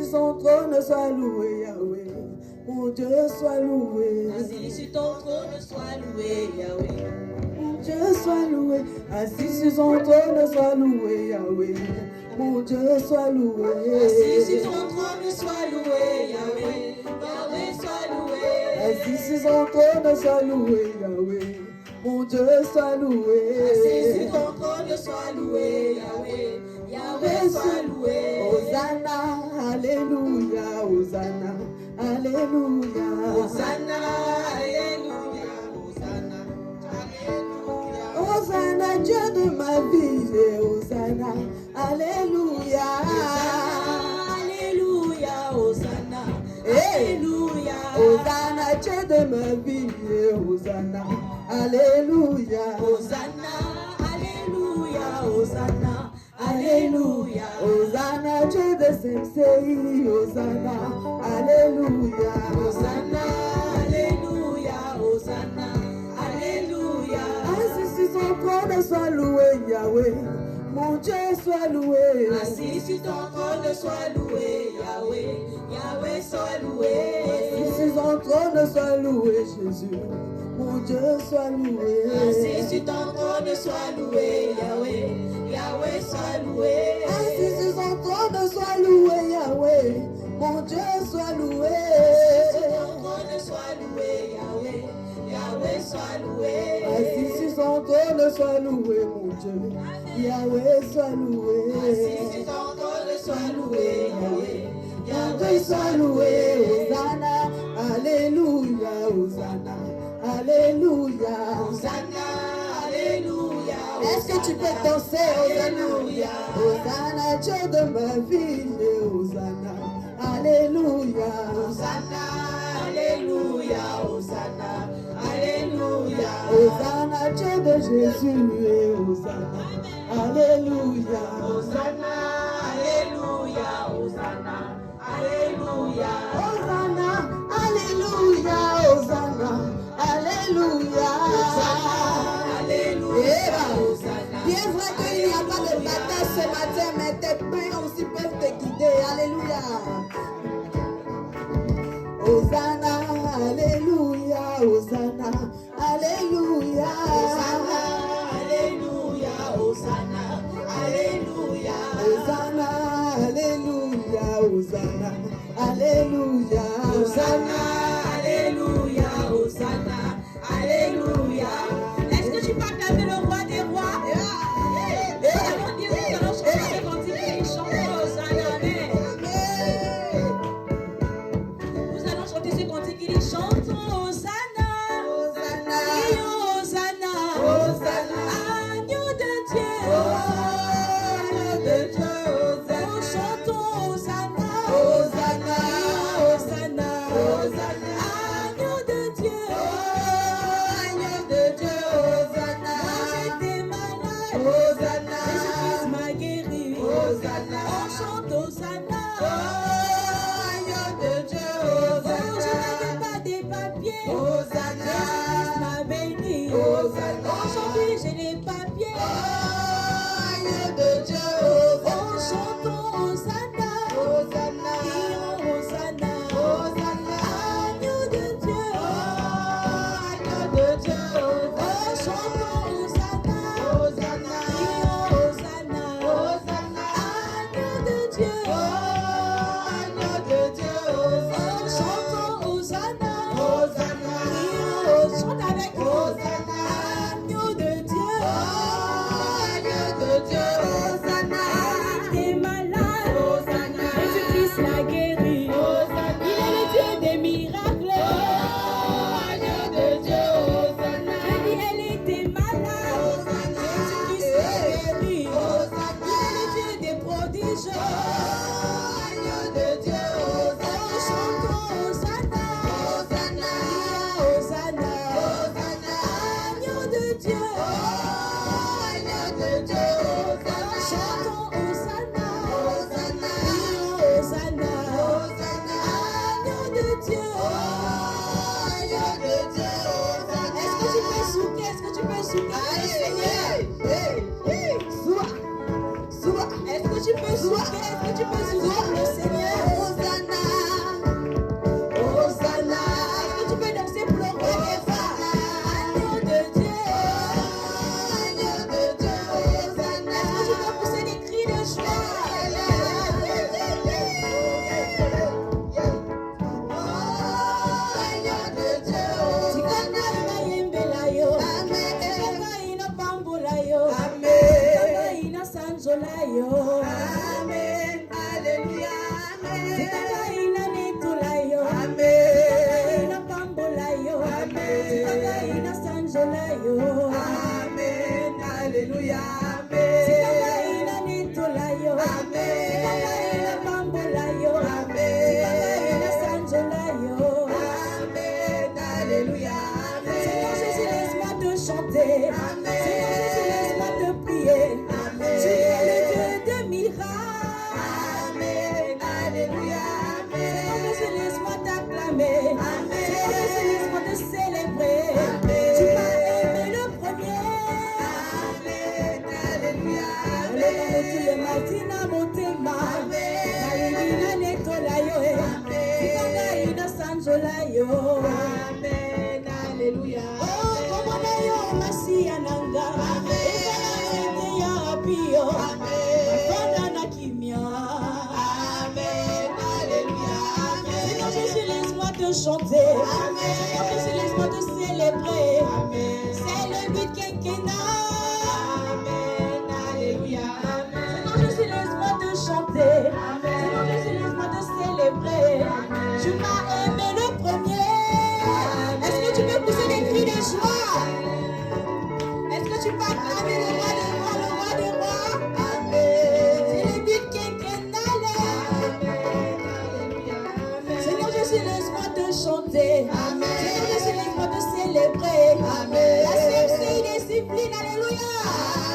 sur son trône, sois loué, Yahweh. Mon Dieu, sois loué. Assis sur ton trône, sois loué, Yahweh. Mon Dieu, sois loué. Assis sur son trône, sois loué, Yahweh. Mon Dieu, sois loué. Assis sur ton trône, sois loué, Yahweh. Yahweh, sois loué. Assis sur son trône, sois loué, Yahweh. Mon Dieu, sois loué. Assis sur ton trône, sois loué, Yahweh. Yahweh, sois loué. Hosanna, alléluia, Hosanna, alléluia. Hosanna, alléluia, Hosanna, alléluia. Hosanna, Dieu de ma vie, Hosanna, alléluia. Alléluia, Hosanna, alléluia. Hosanna, Dieu de ma vie, Hosanna, alléluia. Hosanna, alléluia, Hosanna, alléluia. Hosanna, Dieu de Semsei, Hosanna, alléluia. Hosanna, alléluia, Hosanna, alléluia. Assis sur son trône, sois loué, Yahweh. Mon Dieu, sois loué. Assis sur ton trône, sois loué, Yahweh. Yahweh, sois loué. Assis sur son trône, sois loué, Jésus. Mon Dieu, sois loué. Assis sur ton trône, sois loué, Yahweh. Yahweh, sois loué. Assis sur son trône, sois loué, Yahweh. Mon Dieu, sois loué. Assis sur ton trône, sois loué, Yahweh. Yahweh, sois loué. Assis sur son trône, sois loué, mon Dieu. Yahweh, sois loué. Assis sur ton trône, sois loué, Yahweh. Yahweh, sois loué. Hosanna, alléluia, Hosanna, alléluia. Hosanna, alléluia. Est-ce que tu peux danser, Hosanna? Hosanna, Dieu de ma vie, Hosanna, alléluia. Hosanna, alléluia, Hosanna, alléluia. Hosanna, Dieu de Jésus, Hosanna, alléluia. Hosanna, alléluia, Hosanna, alléluia. Hosanna, alléluia, Hosanna, alléluia. Alléluia, Hosanna. Bien vrai qu'il n'y a pas de bataille ce matin, mais tes mains aussi peuvent te guider. Alléluia. Hosanna, alléluia, Hosanna, alléluia. Hosanna, alléluia, Hosanna, alléluia. Hosanna, alléluia, Hosanna, alléluia. Hosanna, alléluia, Hosanna, alléluia. Est-ce que tu peux acclamer le roi des rois? Nous allons dire, nous allons chanter ce cantique et chanter Hosanna, amen. Nous allons chanter ce cantique et chantons Hosanna, Hosanna, et Hosanna, Hosanna, agneau de Dieu, agneau de Dieu, nous chantons Hosanna, Hosanna, Hosanna, Hosanna, agneau de Dieu, agneau de Dieu, Hosanna, moi j'étais malade, Hosanna, Jésus-Christ m'a guéri, Hosanna, on chante Hosanna, agneau de Dieu, oh je Hosanna, n'avais pas des papiers, Hosanna, Jésus-Christ m'a béni, Hosanna, aujourd'hui j'ai les papiers, agneau de Dieu, on Hosanna, chante Hosanna, Hosanna, crions Hosanna, Hosanna, agneau de Dieu, agneau de Dieu, on chante Hosanna, Hosanna, crions Hosanna, Hosanna, agneau de Dieu, agneau de Dieu, on chante Hosanna, Hosanna, crions, chante avec nous, Hosanna, agneau de Dieu, agneau de Dieu, Hosanna, t'es malade, Hosanna, Jésus-Christ l'a guéri, Hosanna, il est le Dieu des miracles, agneau de Dieu, Hosanna, je dis elle était malade, Jésus-Christ l'a guéri, il est le Dieu des prodiges, agneau de Dieu, on chante Hosanna, Hosanna, Hosanna, Hosanna, agneau de Dieu, agneau de Dieu, Hosanna, chantons Hosanna, Hosanna, Hosanna, Hosanna, agneau de Dieu. agneau de Dieu, Hosanna. Est-ce que tu peux souquer? Est-ce que tu peux souquer le Seigneur? Sois, Est-ce que tu peux souquer? Est-ce que tu peux souquer le Seigneur? yo. Amen. Ina sanzola yo. Amen. Alléluia. Amen. Ina nitula yo. Amen. Ina pambola yo. Amen. Ina sanzola yo. Amen. Alléluia. Amen. Ina nitula yo. Amen. Ina pambola yo. Amen. Ina sanzola yo. Amen. Alléluia. Seigneur Amen. Jésus, laisse-moi te chanter. Amen. Seigneur Jésus, laisse-moi te prier. Amen. Tu es le Dieu de miracles. Amen. Alléluia. Seigneur Amen. Jésus, laisse-moi t'acclamer. Amen. Seigneur Jésus, laisse-moi te célébrer. Amen. Tu m'as aimé le premier. Amen. Alléluia. Alléluia, tu es Martina Motema. Naïna Netola yo. Tikanga ina sanzola yo. Amen. Alléluia. Oh, como na yo masia nanga. Ezala nzete ya apio. Fanda na kimia. Amen. Alléluia. Seigneur Jésus, laisse-moi te chanter. Seigneur Jésus, laisse-moi te célébrer. C'est le but quinquennat. Amen. Alléluia. Seigneur Jésus, laisse-moi te chanter. Seigneur Jésus, laisse-moi te célébrer. Tu m'as aimé le premier. Est-ce que tu peux pousser des cris de joie? Est-ce que tu peux acclamer le roi des rois, le roi des rois? C'est le but quinquennal. Seigneur Jésus, laisse-moi te chanter. Seigneur Jésus, laisse-moi te célébrer. La Sainte discipline, alléluia.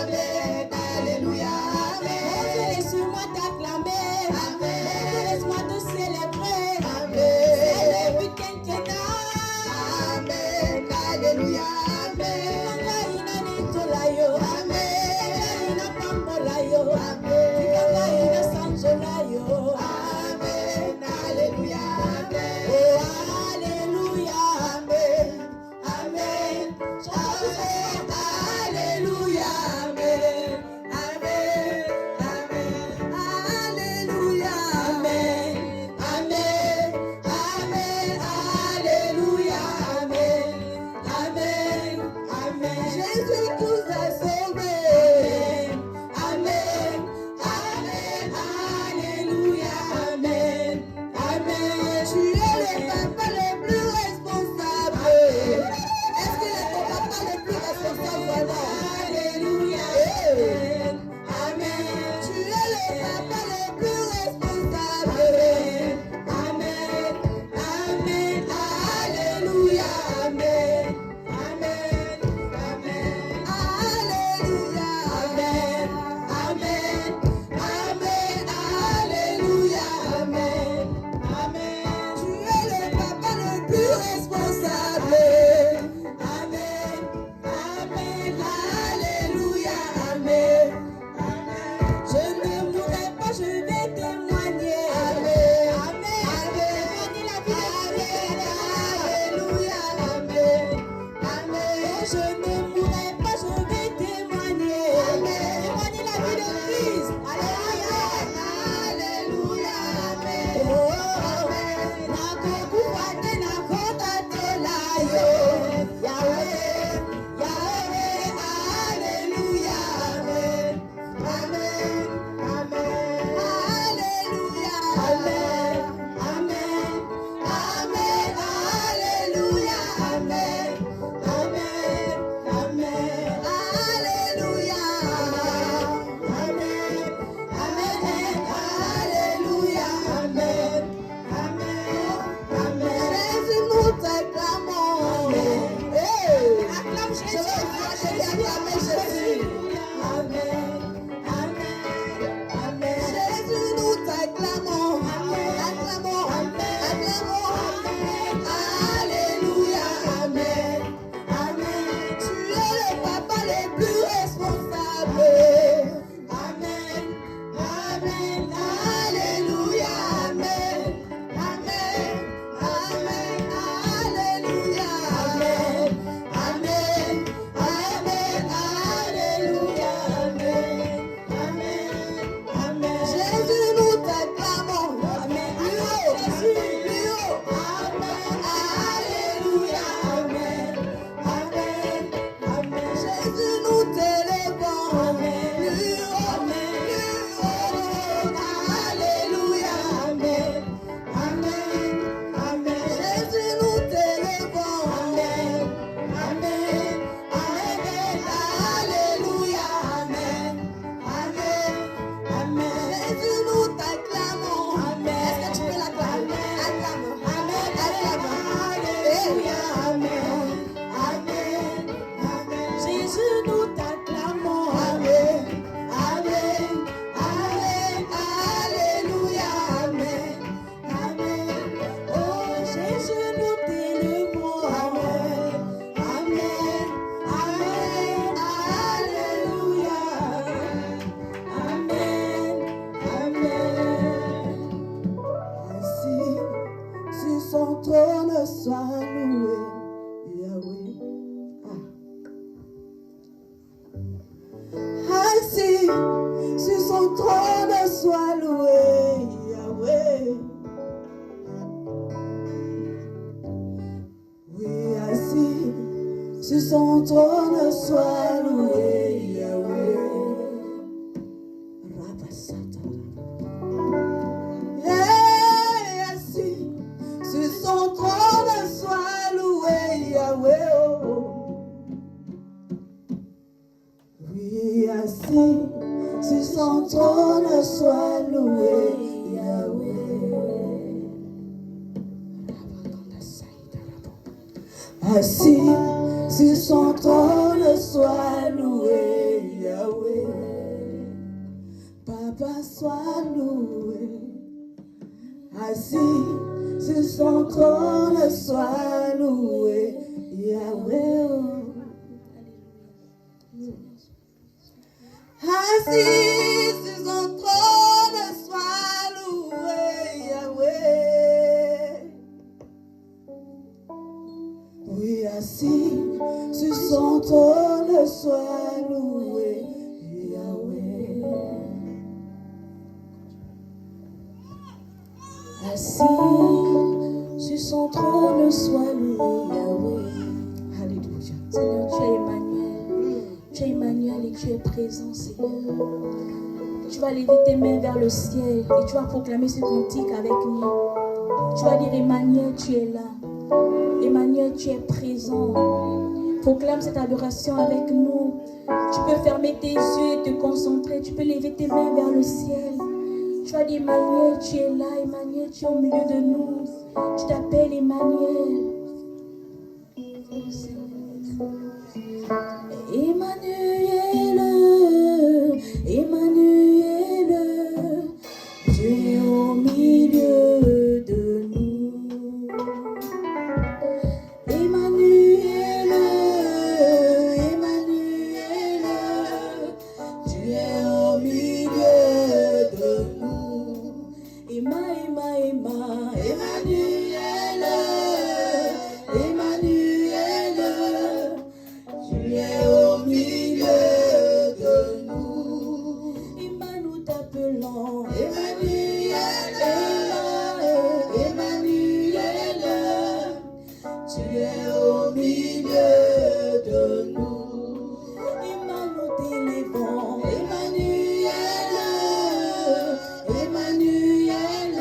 Amen. Alléluia. Mon Dieu, laisse-moi t'acclamer. Mon Dieu, laisse-moi te célébrer. C'est le but quinquennal. Amen. Alléluia. Tikanga ina nitola yo. Tikanga ina pambola yo. Amen. Tikanga ina sanzola yo. Amen. Alléluia. Oh, alléluia. Amen. Amen. Chantons Alléluia. Amen. Amen. Amen. Alléluia. Amen. Amen. Amen. Alléluia. Amen. Amen. Amen. Jésus nous a sauvés. Amen. son trône soit loué, Yahweh. Oui, assis sur son trône soit loué, Yahweh. Hey, assis sur son trône soit loué, Yahweh. Oui, assis sur son trône soit loué, Yahweh. Assis sur son trône soit loué, Yahweh. Papa soit loué. Assis sur son trône soit loué, Yahweh. Assis sur son trône soit loué, Yahweh. Oui, assis sur son trône soit loué, Yahweh. Assis sur son trône soit loué, Yahweh. Alléluia. Seigneur, tu es Emmanuel. Tu es Emmanuel et tu es présent, Seigneur. Tu vas lever tes mains vers le ciel et tu vas proclamer ce cantique avec nous. Tu vas dire, Emmanuel, tu es là. Emmanuel, tu es présent. Proclame cette adoration avec nous. Tu peux fermer tes yeux et te concentrer. Tu peux lever tes mains vers le ciel. Tu vas dire, Emmanuel, tu es là. Emmanuel, tu es au milieu de nous. Tu t'appelles Emmanuel. Emmanuel, Emmanuel, tu es au milieu de nous. Emmanuel, Emmanuel, tu es au milieu de nous. Emmanuel, Emmanuel, tu es au milieu de nous. Emmanuel, nous t'appelons. Emmanuel, Emmanuel, tu es au milieu de nous. Emmanuel, nous t'élevons. Emmanuel, Emmanuel,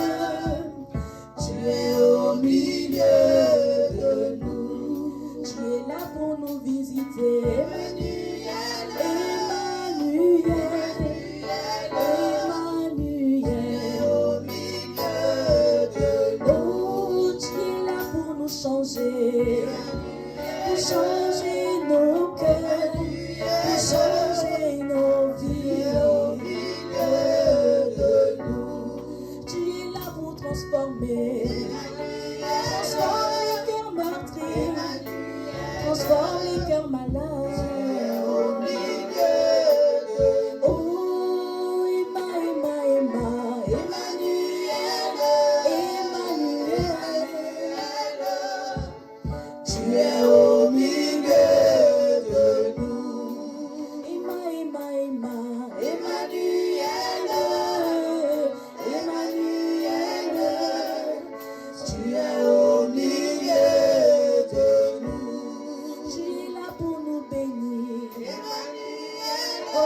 tu es au milieu de nous. Tu es là pour nous visiter. Emmanuel, Emmanuel, au milieu de nous. Oh, tu es là pour nous changer, pour changer nos cœurs, pour changer nos vies. Au milieu de nous. Tu es là pour transformer. Transforme les cœurs meurtris, transforme les cœurs malades. Au milieu de nous. Oh, Emmanuel, tu es au milieu de nous. Emmanuel, tu es au milieu de nous. Tu es là pour nous bénir. Oh,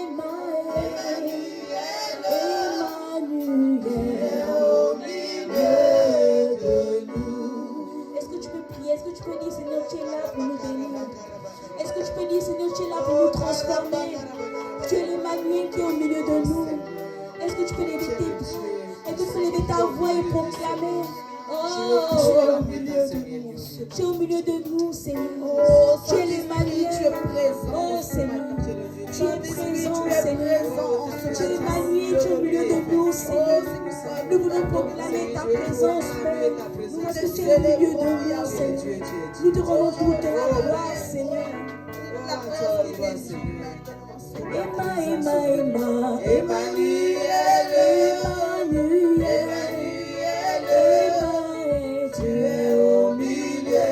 Emmanuel, au milieu de nous. Est-ce que tu peux prier? Est-ce que tu peux dire, Seigneur, tu es là pour nous bénir? Est-ce que tu peux dire, Seigneur, tu es là pour nous transformer? Tu es l'Emmanuel qui est au milieu de nous. Est-ce que tu peux lever tes pieds? Est-ce que tu peux lever ta voix et proclamer? Oh, tu es au milieu de nous, Seigneur. Tu es l'Emmanuel. Tu es présent. Oh, Seigneur. Tu es présent, Seigneur. Tu es l'Emmanuel, tu es au milieu de nous, Seigneur. Nous voulons proclamer ta présence, Père. Nous voulons que tu es au milieu de nous, Seigneur. Nous te rendons toute la gloire, Seigneur. Emmanuel, tu es au milieu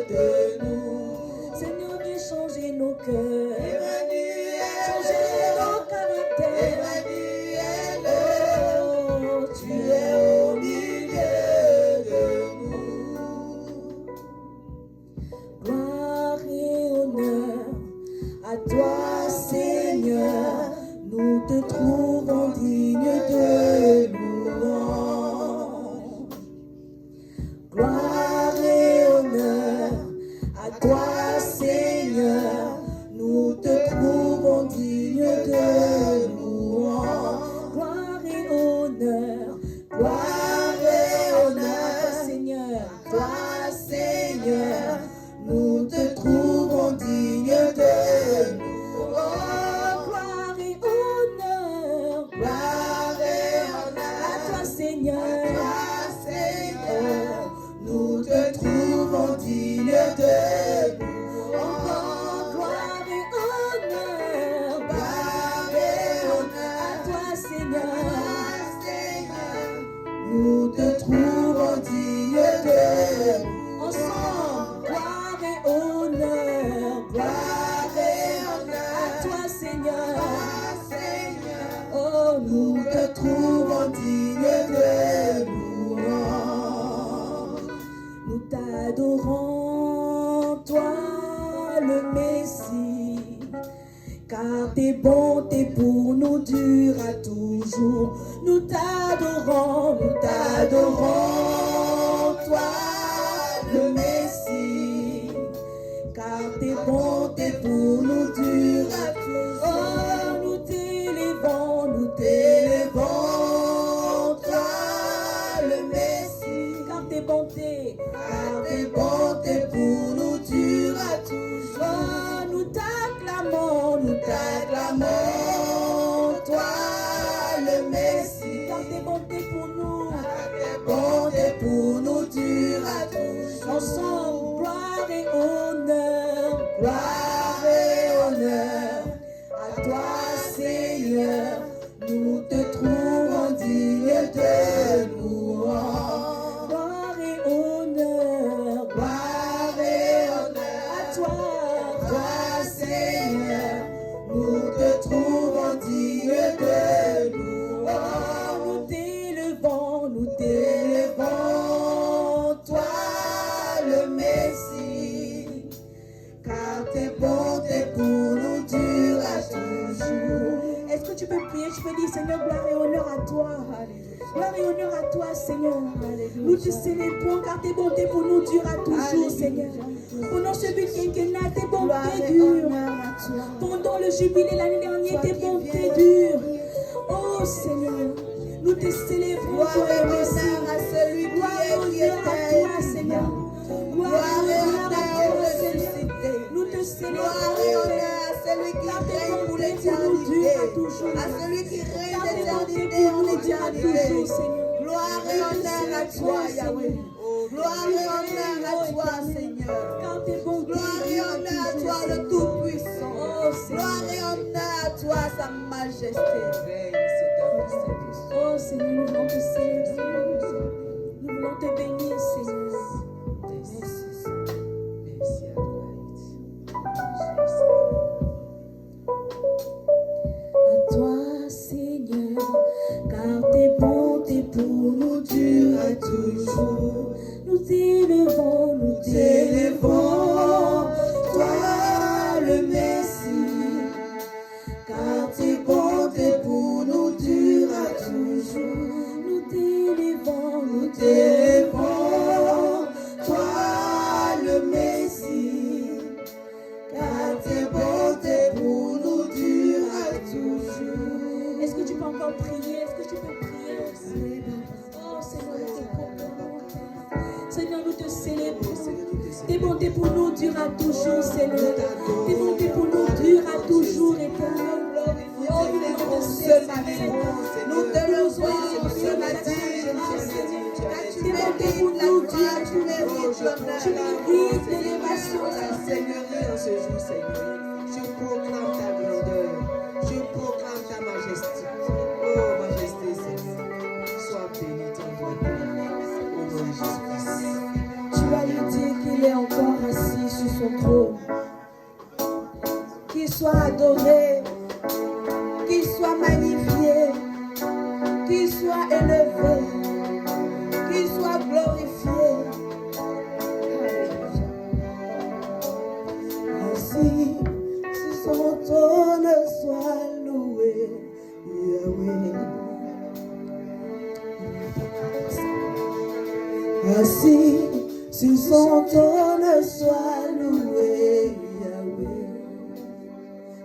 de nous. Seigneur, viens changer nos cœurs, changer nos caractères. Seigneur. Oh, nous te trouvons digne de louange. Nous t'adorons, toi le Messie, car tes bontés pour nous durent à toujours. Nous t'adorons, Toi, le Messie, car tes bontés pour nous durent à toujours. Oh, nous t'élèvons, toi, le Messie, car tes bontés pour nous durent à toujours. Oh, nous t'acclamons, toi, le Messie, car tes bontés pour nous durent à toujours. ensemble, gloire et honneur. Gloire et honneur à toi, Seigneur. Nous te trouvons digne de louange. Gloire et honneur à toi, Seigneur. Nous te trouvons digne de louange. nous t'élevons, toi, le Messie, car tes bontés pour nous durent à toujours. Est-ce que tu peux prier? Je peux dire, Seigneur, gloire et honneur à toi. Gloire et honneur à toi, Seigneur. Nous te célébrons car tes bontés pour nous durent à toujours, Seigneur. Pendant ce but quinquennat, tes bontés durent. Pendant le jubilé l'année dernière, tes bontés durent. Oh Seigneur, nous te célébrons, toi le Messie. Gloire et honneur à toi, Seigneur. Gloire et honneur à toi, Seigneur. Nous te célébrons, celui qui règne pour l'éternité, à celui qui règne d'éternité en éternité. Gloire et honneur à toi, Yahweh. Gloire et honneur à toi, Seigneur. Gloire et honneur à toi, le Tout-Puissant. Gloire et honneur à toi, sa majesté. Oh Seigneur, nous voulons te célébrer. Nous voulons te bénir, Seigneur. À toi, Seigneur, car tes bontés pour nous durent à toujours. Nous t'élevons, toi le Messie, car tes bontés pour nous durent à toujours. nous t'élevons, toi le Messie, car tes bontés pour nous durent à toujours. Est-ce que tu peux encore prier? Est-ce que tu peux prier aussi? Oh Seigneur, nous te proclamons. Seigneur, nous te célébrons. Tes bontés pour nous durent à toujours, Seigneur. Tes bontés pour nous durent à toujours, éternel. Oh, nous voulons te célébrer. Nous te louons ce matin. Tes bontés pour nous durent à toujours. Tu mérites l'élévation, Seigneurie en ce jour, Seigneur. Je proclame ta grandeur. Je proclame ta majesté. Oh, majesté, Seigneur. Sois béni, ton doigt béni. Au nom de Jésus-Christ. Tu vas lui dire qu'il est encore assis sur son trône. Qu'il soit adoré, qu'il soit magnifié, qu'il soit élevé, qu'il soit glorifié. Ainsi, si son trône soit loué, Yahweh. Ainsi, si son trône soit loué, Yahweh.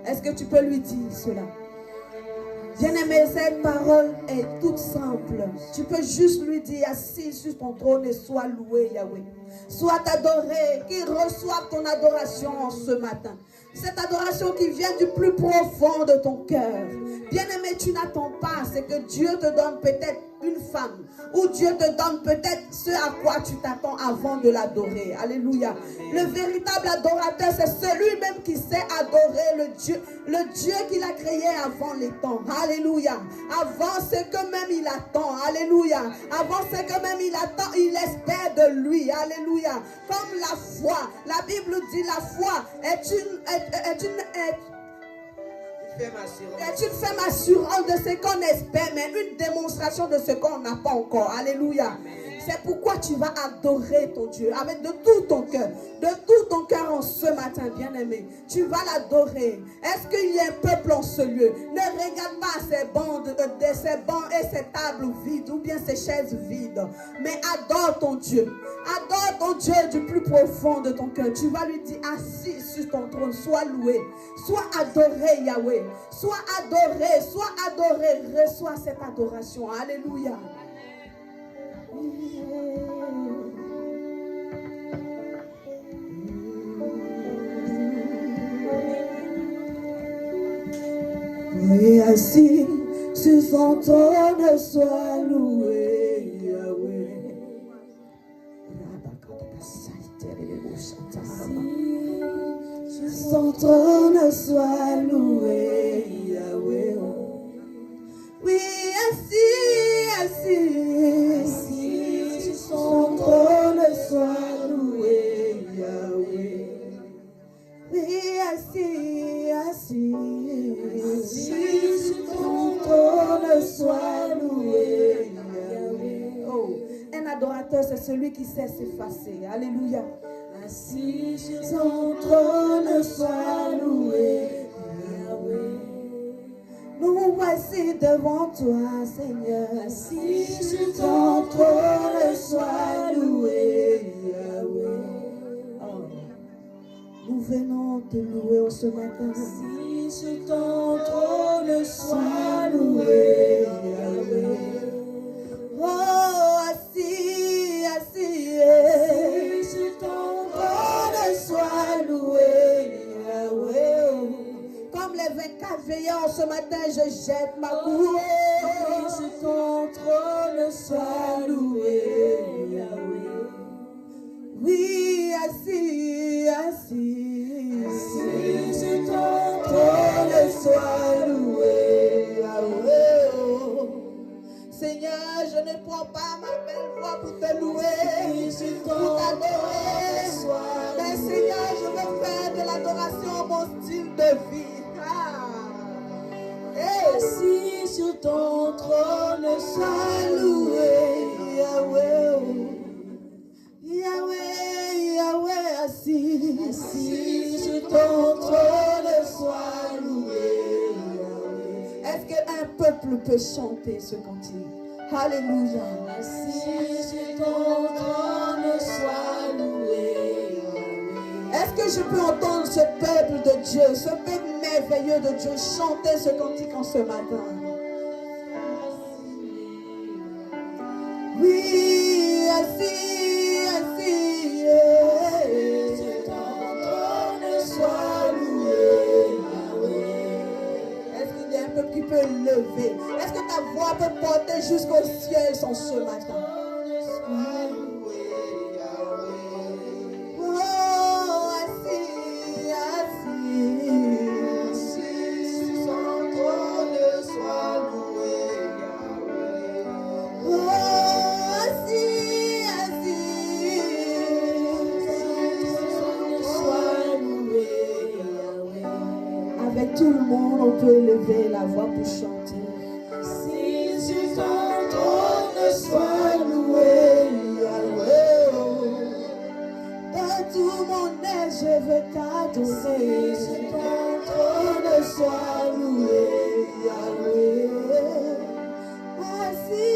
Est-ce que tu peux lui dire cela? Bien-aimé, cette parole est toute simple. Tu peux juste lui dire, assis sur ton trône et sois loué, Yahweh. Sois adoré, qu'il reçoive ton adoration en ce matin. Cette adoration qui vient du plus profond de ton cœur. Bien-aimé, tu n'attends pas, c'est que Dieu te donne peut-être une femme, ou Dieu te donne peut-être ce à quoi tu t'attends avant de l'adorer. Alléluia. Le véritable adorateur, c'est celui-même qui sait adorer le Dieu qu'il a créé avant les temps. Alléluia. Avant ce que même il attend. Alléluia. Avant ce que même il attend, il espère de lui. Alléluia. Comme la foi. La Bible dit la foi est une C'est une ferme assurance de ce qu'on espère, mais une démonstration de ce qu'on n'a pas encore. Alléluia. C'est pourquoi tu vas adorer ton Dieu avec de tout ton cœur en ce matin, bien-aimé. Tu vas l'adorer. Est-ce qu'il y a un peuple en ce lieu? Ne regarde pas ces bancs et ces tables vides ou bien ces chaises vides, mais adore ton Dieu. Adore ton Dieu du plus profond de ton cœur. Tu vas lui dire, assis sur ton trône, sois loué, sois adoré, Yahweh. Sois adoré, reçois cette adoration. Alléluia. Oui, assis sur son trône, sois loué, Yahweh. Sur son trône, sois loué, Yahweh. Oui, assis sur son trône, sois loué, Yahweh. Oui, assis sur ton trône, sois loué, Yahweh. Oh, un adorateur, c'est celui qui sait s'effacer. Alléluia. Assis sur son trône, sois loué, Yahweh. Nous voici devant toi, Seigneur. Assis sur ton trône, sois loué, Yahweh. Oh. Nous venons te louer en ce matin. Assis sur ton trône, sois loué, Yahweh. Oh, assis sur ton trône, sois loué, Yahweh. Comme les 24 veilleurs ce matin, je jette ma couronne. Sur ton trône, sois loué, Yahweh. Oui, assis sur ton trône, sois loué, Yahweh. Seigneur, je ne prends pas ma belle voix pour te louer, pour t'adorer. Mais Seigneur, je veux faire de l'adoration mon style de vie. Assis sur ton trône, sois loué, Yahweh. Yahweh, assis sur ton trône, sois loué, Yahweh. Est-ce qu'un peuple peut chanter ce cantique? Alléluia. Assis sur ton trône, sois loué, Yahweh. Est-ce que je peux entendre ce peuple de Dieu, ce peuple merveilleux de Dieu chanter ce cantique en ce matin? Oui, assis. Sur ton trône, sois loué, Yahweh. Est-ce qu'il y a un peuple qui peut lever? Est-ce que ta voix peut porter jusqu'au ciel en ce matin? Sois loué, Yahweh. Oh, assis. Sur son trône, sois loué, Yahweh. Oh, assis. Sois loué, Yahweh. Avec tout le monde, on peut élever la voix pour chanter. Assis sur ton trône, sois loué, Yahweh. Dans tout mon être, je veux t'adorer. Sur ton trône, sois loué, Yahweh. Assis.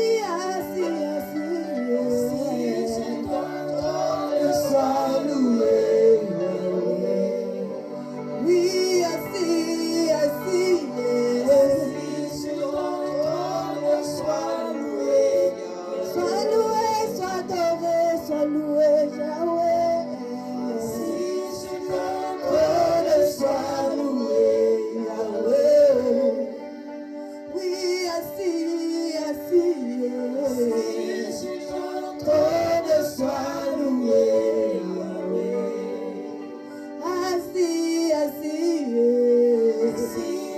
Sur ton trône, sois loué, Yahweh. Oui, assis. Sur ton trône, sois loué, Yahweh. Sois loué, sois adoré, sois loué, Yahweh. Assis sur ton trône, sois loué, Yahweh. Oui, assis. Sur ton trône, sois loué, Yahweh. Assis.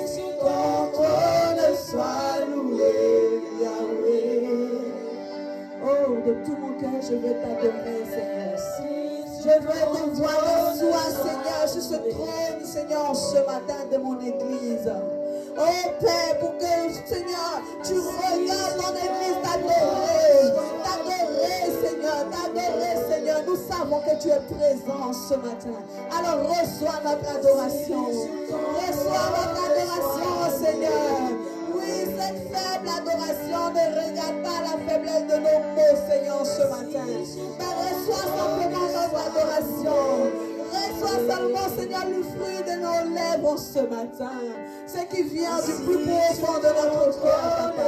Sur ton trône, sois loué, Yahweh. Oh, de tout mon cœur, je veux t'adorer, Seigneur. Je veux te voir de toi, Seigneur, sur ce trône, Seigneur, ce matin de mon église. Oh Père, pour que, Seigneur, tu regardes ton église t'adorer. T'adorer, Seigneur. Nous savons que tu es présent ce matin. Alors reçois notre adoration. Reçois notre adoration, Seigneur. Oui, cette faible adoration ne regarde pas la faiblesse de nos mots, Seigneur, ce matin. Mais reçois simplement notre adoration. Reçois seulement, Seigneur, le fruit de nos lèvres ce matin. Ce qui vient du plus profond de notre cœur, Papa.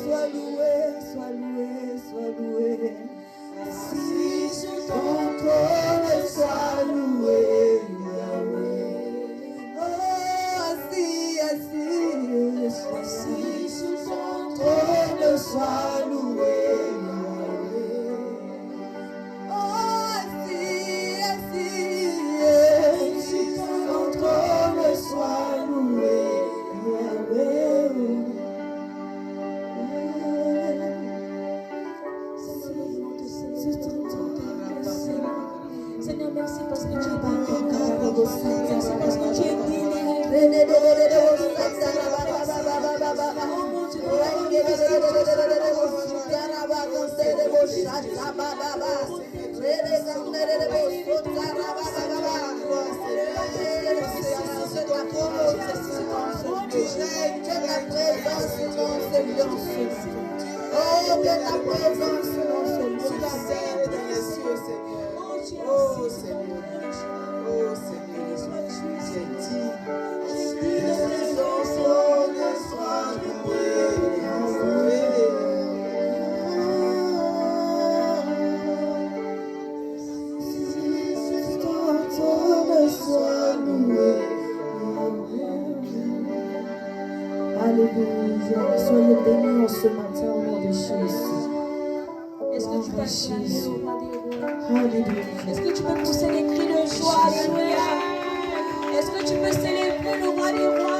Sois loué, sois loué, sois loué. Assis sur ton trône, sois loué, Yahweh. Oh, assis sur ton trône, sois loué, Yahweh. Oh, assis sur ton trône, sois loué, Yahweh. Seigneur, merci parce que tu es bon. Merci parce que tu es béni. Oh, que ta présence Oh Seigneur, oh Seigneur, tu es digne. Ton trône soit loué, ton trône soit loué. Alléluia. Soyez bénis en ce matin au nom de Jésus. Est-ce que tu peux acclamer au roi des rois? Alléluia. Est-ce que tu peux pousser les cris de joie? Alléluia. Est-ce que tu peux célébrer le roi des rois?